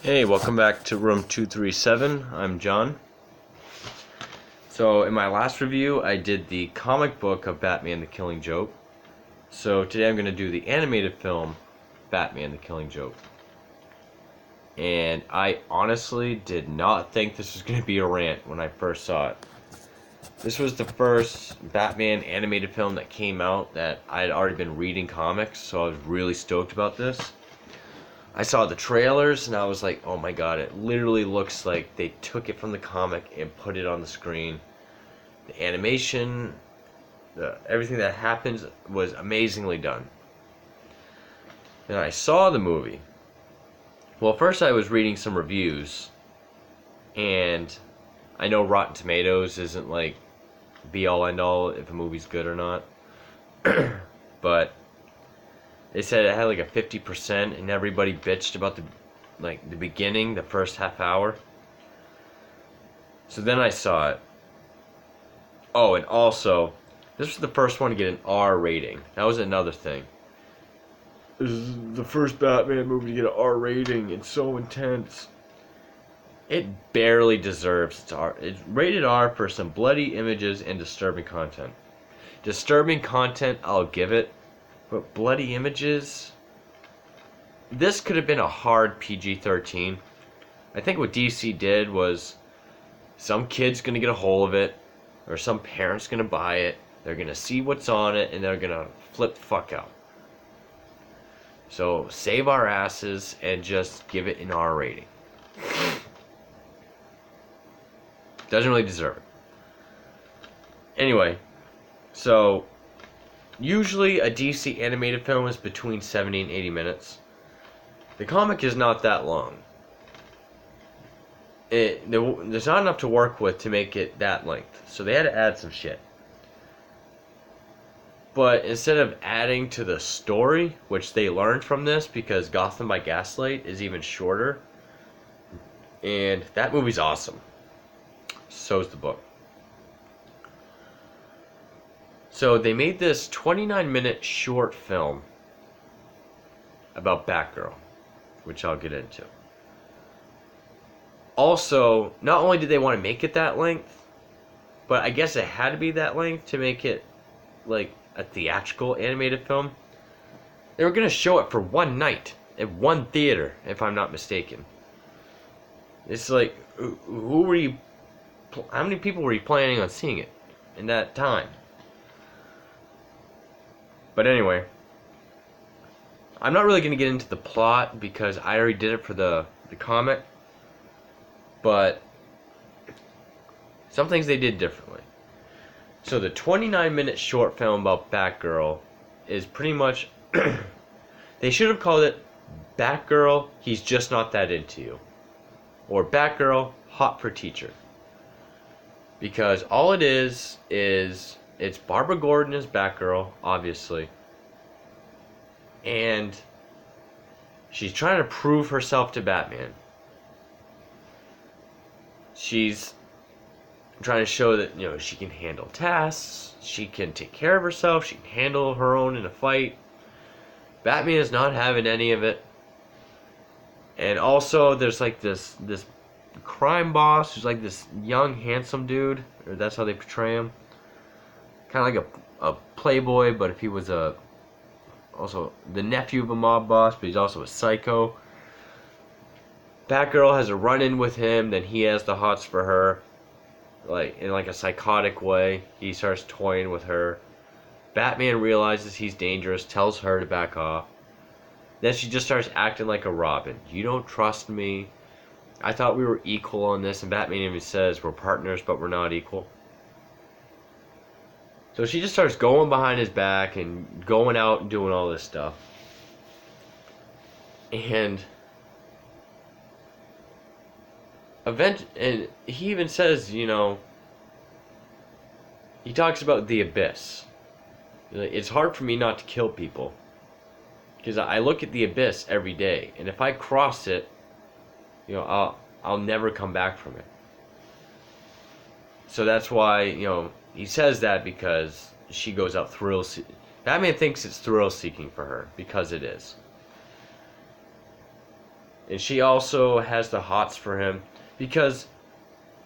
Hey, welcome back to room 237. I'm John. So, in my last review, I did the comic book of Batman the Killing Joke. So, today I'm going to do the animated film, Batman the Killing Joke. And I honestly did not think this was going to be a rant when I first saw it. This was the first Batman animated film that came out that I had already been reading comics, so I was really stoked about this. I saw the trailers and I was like, oh my god, it literally looks like they took it from the comic and put it on the screen. The animation, everything that happens was amazingly done. Then I saw the movie. Well, first I was reading some reviews, and I know Rotten Tomatoes isn't like be all end all if a movie's good or not, but they said it had like a 50%, and everybody bitched about the beginning, the first half hour. So then I saw it. Oh, and also, this was the first one to get an R rating. That was another thing. This is the first Batman movie to get an R rating. It's so intense. It barely deserves its R. It's rated R for some bloody images and disturbing content. Disturbing content, I'll give it. But bloody images, this could have been a hard PG-13. I think what DC did was some kid's going to get a hold of it, or some parent's going to buy it, they're going to see what's on it, and they're going to flip the fuck out. So save our asses and just give it an R rating. Doesn't really deserve it. Anyway, so usually a DC animated film is between 70 and 80 minutes. The comic is not that long. There's not enough to work with to make it that length, so they had to add some shit. But instead of adding to the story, which they learned from this because Gotham by Gaslight is even shorter, and that movie's awesome. So's the book. So they made this 29-minute short film about Batgirl, which I'll get into. Also, not only did they want to make it that length, but I guess it had to be that length to make it like a theatrical animated film. They were going to show it for one night at one theater, if I'm not mistaken. It's like, who were you? How many people were you planning on seeing it in that time? But anyway, I'm not really going to get into the plot because I already did it for the comic. But some things they did differently. So the 29-minute short film about Batgirl is pretty much... they should have called it Batgirl, He's Just Not That Into You. Or Batgirl, Hot for Teacher. Because all it is it's Barbara Gordon as Batgirl, obviously. And she's trying to prove herself to Batman. She's trying to show that, she can handle tasks, she can take care of herself, she can handle her own in a fight. Batman is not having any of it. And also, there's like this crime boss who's like this young, handsome dude, or that's how they portray him. Kind of like a playboy, but if he was also the nephew of a mob boss, but he's also a psycho. Batgirl has a run-in with him, then he has the hots for her, like in like a psychotic way. He starts toying with her. Batman realizes he's dangerous, tells her to back off. Then she just starts acting like a Robin. You don't trust me. I thought we were equal on this, and Batman even says we're partners, but we're not equal. So she just starts going behind his back and going out and doing all this stuff. And and he even says, he talks about the abyss. It's hard for me not to kill people, because I look at the abyss every day, and if I cross it, I'll never come back from it. So that's why, he says that because she goes out Batman thinks it's thrill seeking for her, because it is. And she also has the hots for him because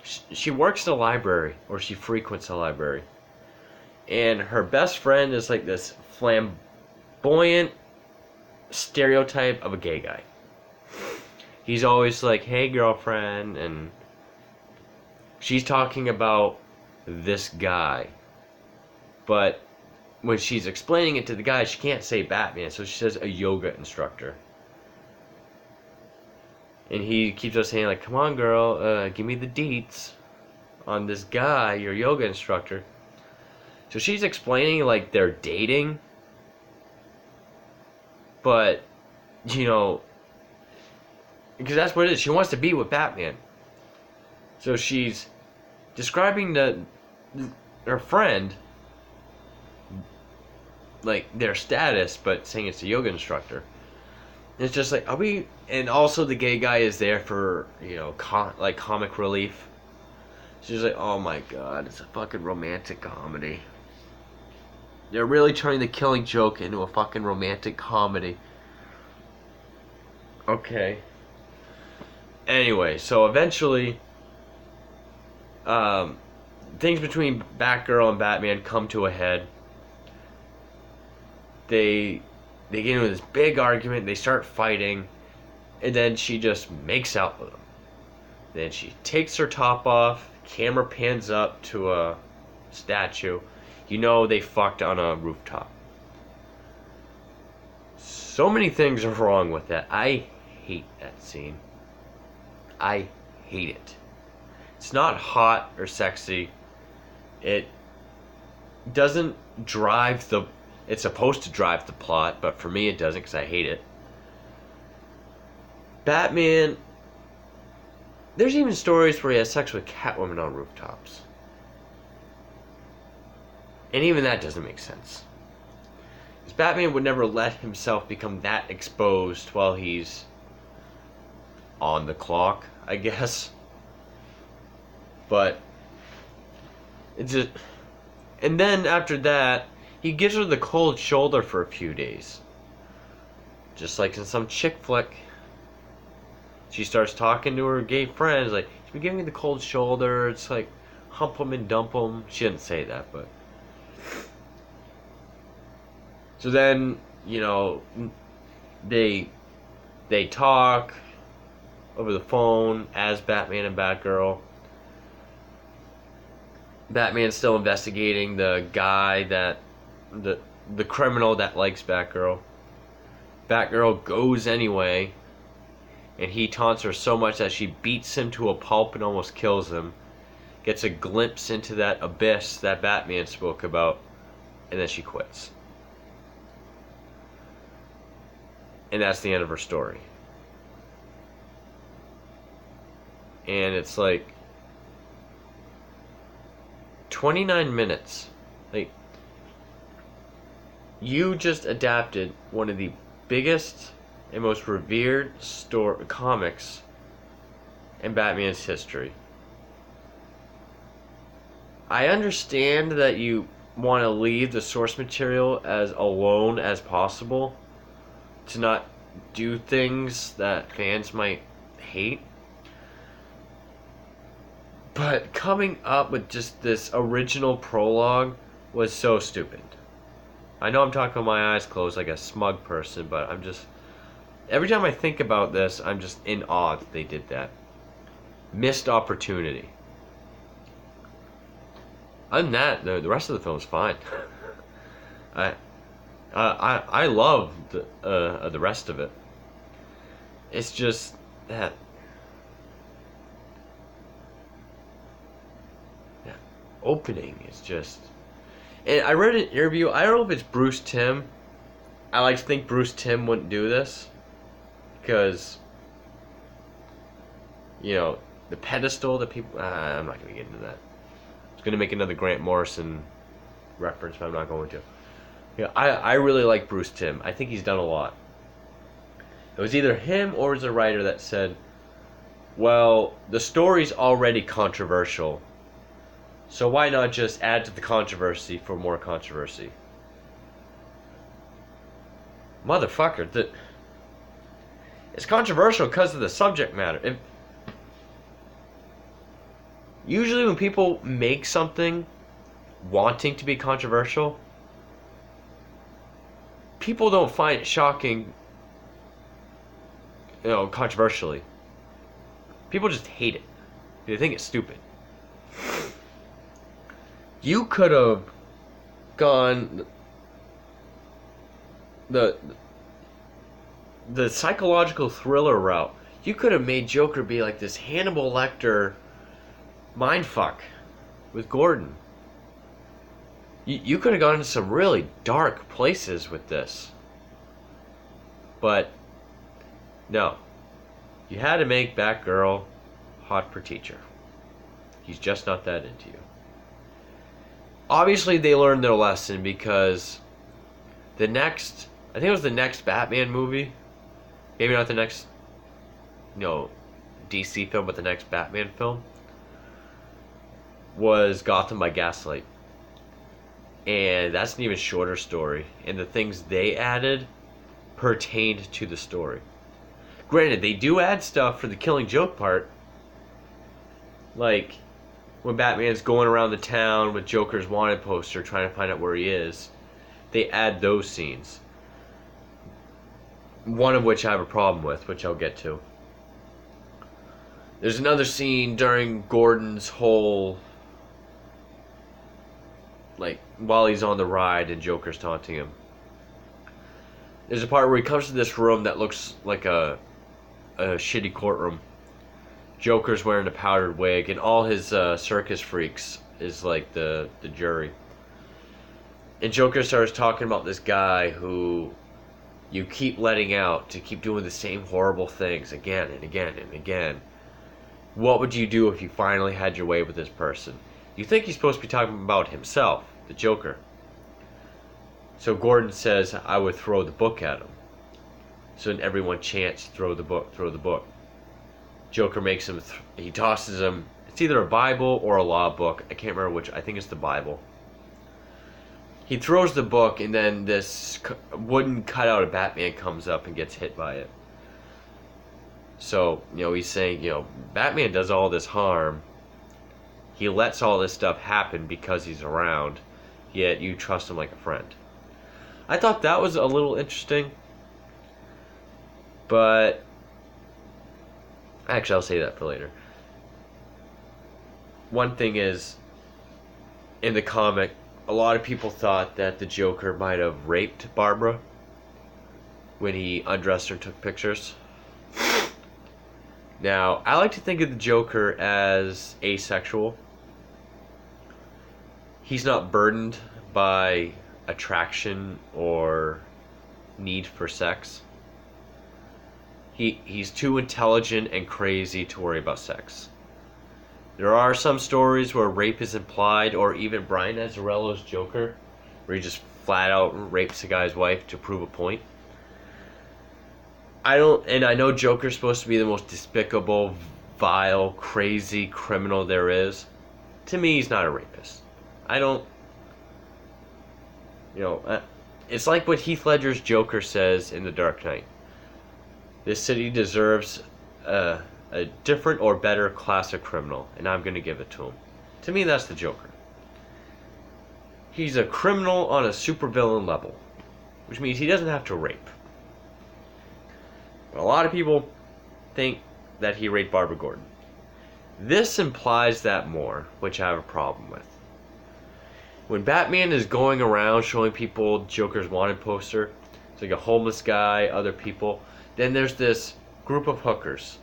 she works in a library, or she frequents a library. And her best friend is like this flamboyant stereotype of a gay guy. He's always like, hey girlfriend, and she's talking about this guy. But when she's explaining it to the guy, she can't say Batman, so she says a yoga instructor. And he keeps on saying, like, come on girl, give me the deets on this guy, your yoga instructor. So she's explaining, like, they're dating. But, you know, because that's what it is. She wants to be with Batman. So she's describing her friend, like, their status, but saying it's a yoga instructor. And it's just like, are we... And also the gay guy is there for, you know, like, comic relief. She's like, oh my god, it's a fucking romantic comedy. They're really turning The Killing Joke into a fucking romantic comedy. Okay. Anyway, so eventually, things between Batgirl and Batman come to a head. They get into this big argument, they start fighting, and then she just makes out with him. Then she takes her top off, camera pans up to a statue. You know they fucked on a rooftop. So many things are wrong with that. I hate that scene. I hate it. It's not hot or sexy. It doesn't drive the... It's supposed to drive the plot, but for me it doesn't because I hate it. Batman... There's even stories where he has sex with Catwoman on rooftops. And even that doesn't make sense. Because Batman would never let himself become that exposed while he's on the clock, I guess. But it's just... And then after that, he gives her the cold shoulder for a few days. Just like in some chick flick. She starts talking to her gay friends, like, she's been giving me the cold shoulder, it's like, hump 'em and dump 'em. She didn't say that, but... So then, you know, they talk over the phone as Batman and Batgirl. Batman's still investigating the guy that... The criminal that likes Batgirl. Batgirl goes anyway, and he taunts her so much that she beats him to a pulp and almost kills him. Gets a glimpse into that abyss that Batman spoke about, and then she quits. And that's the end of her story. And it's like 29 minutes. Like, you just adapted one of the biggest and most revered comics in Batman's history. I understand that you want to leave the source material as alone as possible, to not do things that fans might hate. But coming up with just this original prologue was so stupid. I know I'm talking with my eyes closed like a smug person, but I'm just... Every time I think about this, I'm just in awe that they did that. Missed opportunity. Other than that, the rest of the film's fine. I love the rest of it. It's just that opening is just... And I read an interview, I don't know if it's Bruce Timm. I like to think Bruce Timm wouldn't do this. Because, you know, the pedestal that people... I'm not going to get into that. I was going to make another Grant Morrison reference, but I'm not going to. Yeah, I really like Bruce Timm. I think he's done a lot. It was either him or it was a writer that said, well, the story's already controversial, so why not just add to the controversy for more controversy? It's controversial because of the subject matter. Usually when people make something wanting to be controversial, people don't find it shocking, controversially. People just hate it. They think it's stupid. You could have gone the psychological thriller route. You could have made Joker be like this Hannibal Lecter mindfuck with Gordon. You could have gone into some really dark places with this. But no. You had to make Batgirl hot for teacher. He's just not that into you. Obviously they learned their lesson because I think it was the next Batman movie. Maybe not the next DC film, but the next Batman film was Gotham by Gaslight. And that's an even shorter story. And the things they added pertained to the story. Granted, they do add stuff for the Killing Joke part. Like when Batman's going around the town with Joker's wanted poster trying to find out where he is. They add those scenes. One of which I have a problem with, which I'll get to. There's another scene during Gordon's whole, while he's on the ride and Joker's taunting him. There's a part where he comes to this room that looks like a shitty courtroom. Joker's wearing a powdered wig, and all his circus freaks is like the jury. And Joker starts talking about this guy who you keep letting out to keep doing the same horrible things again and again and again. What would you do if you finally had your way with this person? You think he's supposed to be talking about himself, the Joker. So Gordon says, I would throw the book at him. So then everyone chants, throw the book, throw the book. Joker makes him, he tosses him, it's either a Bible or a law book. I can't remember which, I think it's the Bible. He throws the book, and then this wooden cutout of Batman comes up and gets hit by it. So, he's saying, Batman does all this harm. He lets all this stuff happen because he's around, yet you trust him like a friend. I thought that was a little interesting. But actually, I'll say that for later. One thing is, in the comic, a lot of people thought that the Joker might have raped Barbara when he undressed her and took pictures. Now, I like to think of the Joker as asexual. He's not burdened by attraction or need for sex. He's too intelligent and crazy to worry about sex. There are some stories where rape is implied, or even Brian Azzarello's Joker, where he just flat out rapes a guy's wife to prove a point. I know Joker's supposed to be the most despicable, vile, crazy criminal there is. To me, he's not a rapist. It's like what Heath Ledger's Joker says in The Dark Knight. This city deserves a different or better class of criminal, and I'm going to give it to him. To me, that's the Joker. He's a criminal on a supervillain level, which means he doesn't have to rape. But a lot of people think that he raped Barbara Gordon. This implies that more, which I have a problem with. When Batman is going around showing people Joker's wanted poster, it's like a homeless guy, other people, then there's this group of hookers.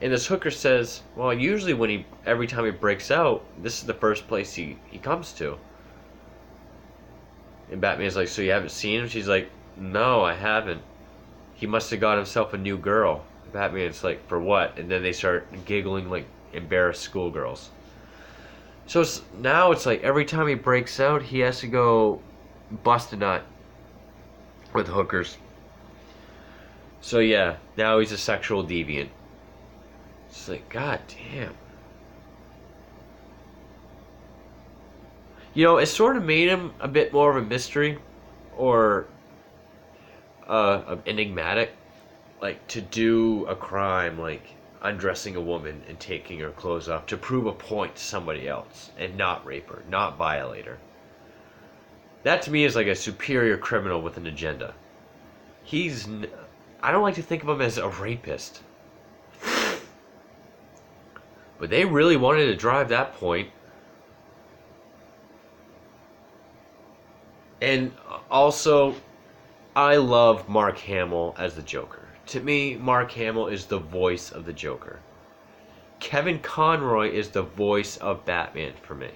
And this hooker says, well, usually every time he breaks out, this is the first place he comes to. And Batman's like, so you haven't seen him? She's like, no, I haven't. He must have got himself a new girl. Batman's like, for what? And then they start giggling like embarrassed schoolgirls. So now it's like every time he breaks out, he has to go bust a nut with hookers. So yeah, now he's a sexual deviant. It's like, god damn. It sort of made him a bit more of a mystery, or enigmatic. like to do a crime like undressing a woman and taking her clothes off to prove a point to somebody else and not rape her, not violate her. That to me is like a superior criminal with an agenda. I don't like to think of him as a rapist. But they really wanted to drive that point. And also, I love Mark Hamill as the Joker. To me, Mark Hamill is the voice of the Joker. Kevin Conroy is the voice of Batman for me.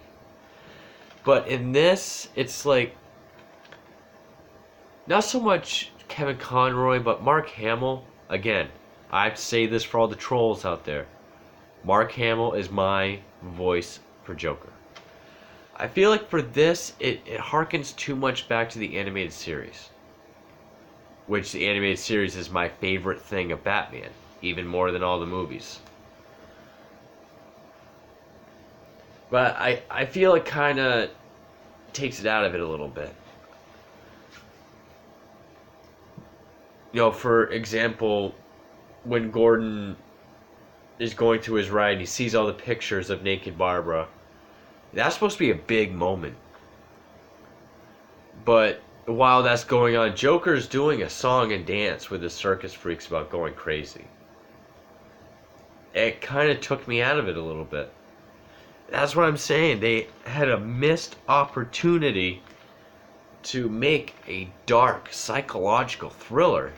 But in this, it's like, not so much Kevin Conroy, but Mark Hamill. Again, I say this for all the trolls out there. Mark Hamill is my voice for Joker. I feel like for this, it harkens too much back to the animated series. Which the animated series is my favorite thing of Batman, even more than all the movies. But I feel it kind of takes it out of it a little bit. You know, for example, when Gordon is going through his ride and he sees all the pictures of naked Barbara, that's supposed to be a big moment. But while that's going on, Joker's doing a song and dance with the circus freaks about going crazy. It kind of took me out of it a little bit. That's what I'm saying. They had a missed opportunity to make a dark psychological thriller.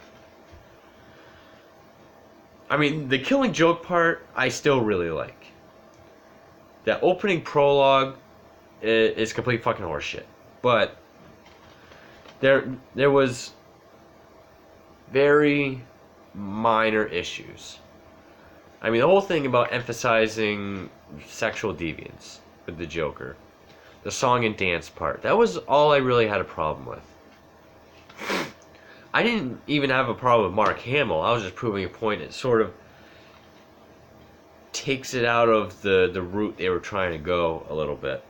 I mean, the Killing Joke part, I still really like. That opening prologue is complete fucking horseshit. But there was very minor issues. I mean, the whole thing about emphasizing sexual deviance with the Joker, the song and dance part, that was all I really had a problem with. I didn't even have a problem with Mark Hamill. I was just proving a point. It sort of takes it out of the route they were trying to go a little bit.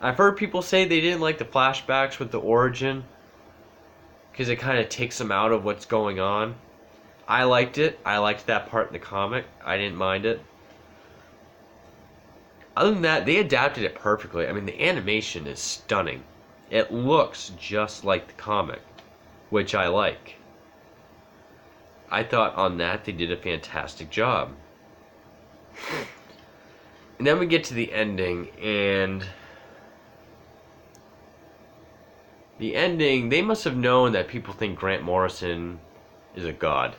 I've heard people say they didn't like the flashbacks with the origin because it kind of takes them out of what's going on. I liked it. I liked that part in the comic. I didn't mind it. Other than that, they adapted it perfectly. I mean, the animation is stunning. It looks just like the comic, which I like. I thought on that they did a fantastic job. And then we get to the ending, and the ending, they must have known that people think Grant Morrison is a god.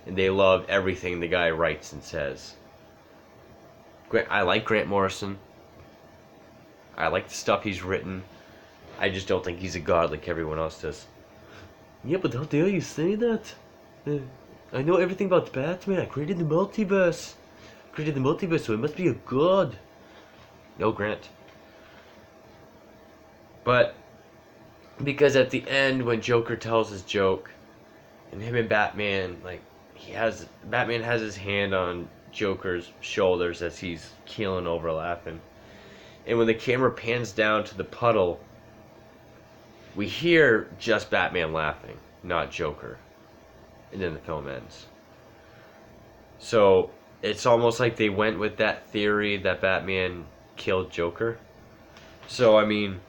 And they love everything the guy writes and says. I like Grant Morrison. I like the stuff he's written. I just don't think he's a god like everyone else does. Yeah, but how dare you say that? I know everything about Batman. I created the multiverse. So it must be a god. No, Grant. But because at the end, when Joker tells his joke, and him and Batman, like, Batman has his hand on Joker's shoulders as he's keeling over laughing. And when the camera pans down to the puddle, we hear just Batman laughing, not Joker. And then the film ends. So it's almost like they went with that theory that Batman killed Joker. So, I mean,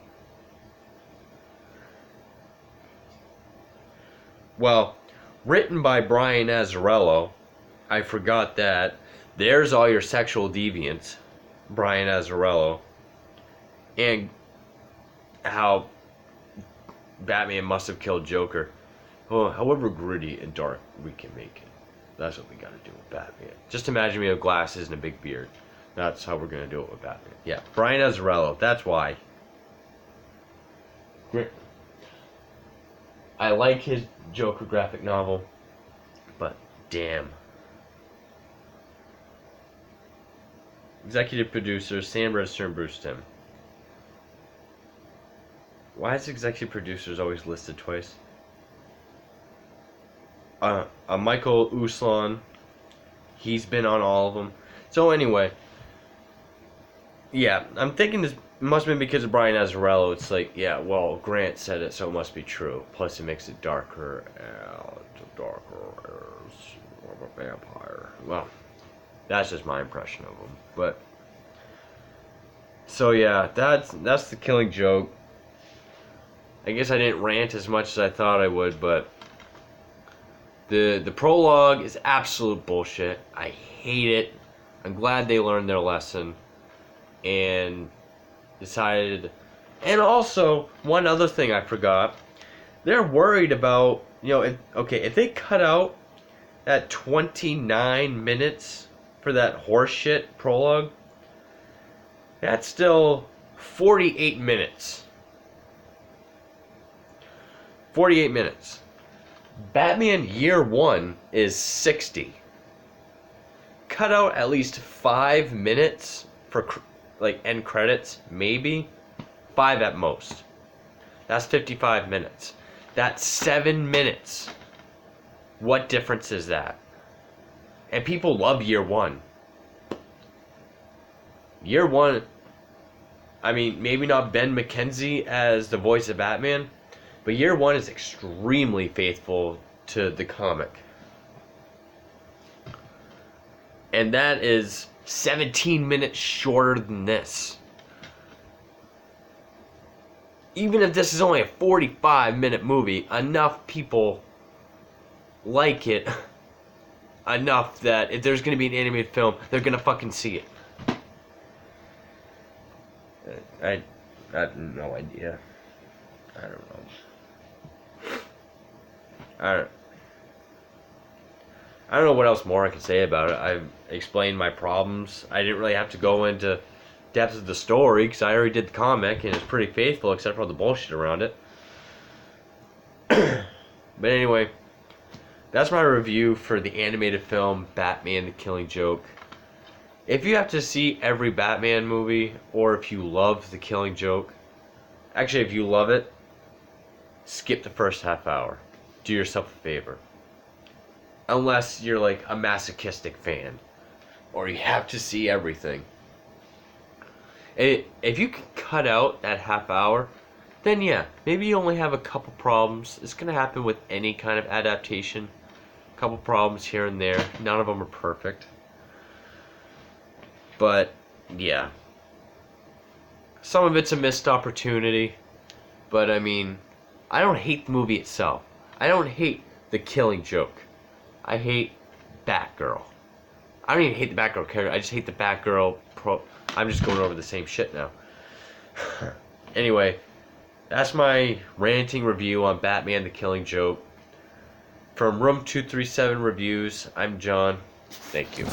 well, written by Brian Azzarello, I forgot that. There's all your sexual deviants, Brian Azzarello, and how Batman must have killed Joker. Oh, however gritty and dark we can make it. That's what we gotta do with Batman. Just imagine we have glasses and a big beard. That's how we're gonna do it with Batman. Yeah, Brian Azzarello, that's why. I like his Joker graphic novel, but damn. Executive producer Sam Register and Bruce Timm. Why is executive producers always listed twice? Michael Uslan, he's been on all of them. So anyway, Yeah, I'm thinking this must have been because of Brian Azzarello. It's like, yeah, well, Grant said it, so it must be true. Plus, it makes it darker. Darker as a vampire. Well, that's just my impression of him. But so yeah, that's the Killing Joke. I guess I didn't rant as much as I thought I would, but the prologue is absolute bullshit. I hate it. I'm glad they learned their lesson and decided. And also, one other thing I forgot. They're worried about, if they cut out that 29 minutes for that horseshit prologue, that's still 48 minutes. 48 minutes. Batman Year 1 is 60. Cut out at least 5 minutes for end credits, maybe 5 at most. That's 55 minutes. That's 7 minutes. What difference is that? And people love Year 1. Year 1, I mean, maybe not Ben McKenzie as the voice of Batman, but Year 1 is extremely faithful to the comic. And that is 17 minutes shorter than this. Even if this is only a 45-minute movie, enough people like it enough that if there's going to be an animated film, they're going to fucking see it. I have no idea. I don't know. I don't know what else more I can say about it. I've explained my problems. I didn't really have to go into depth of the story because I already did the comic and it's pretty faithful except for all the bullshit around it. But anyway, that's my review for the animated film Batman the Killing Joke. If you have to see every Batman movie, or if you love the Killing Joke, actually if you love it, skip the first half hour. Do yourself a favor. Unless you're like a masochistic fan, or you have to see everything. If you can cut out that half hour, then yeah, maybe you only have a couple problems. It's going to happen with any kind of adaptation. A couple problems here and there. None of them are perfect. But, yeah. Some of it's a missed opportunity. But, I mean, I don't hate the movie itself. I don't hate the Killing Joke. I hate Batgirl. I don't even hate the Batgirl character. I just hate the Batgirl I'm just going over the same shit now. Anyway, that's my ranting review on Batman the Killing Joke. From Room 237 Reviews, I'm John. Thank you.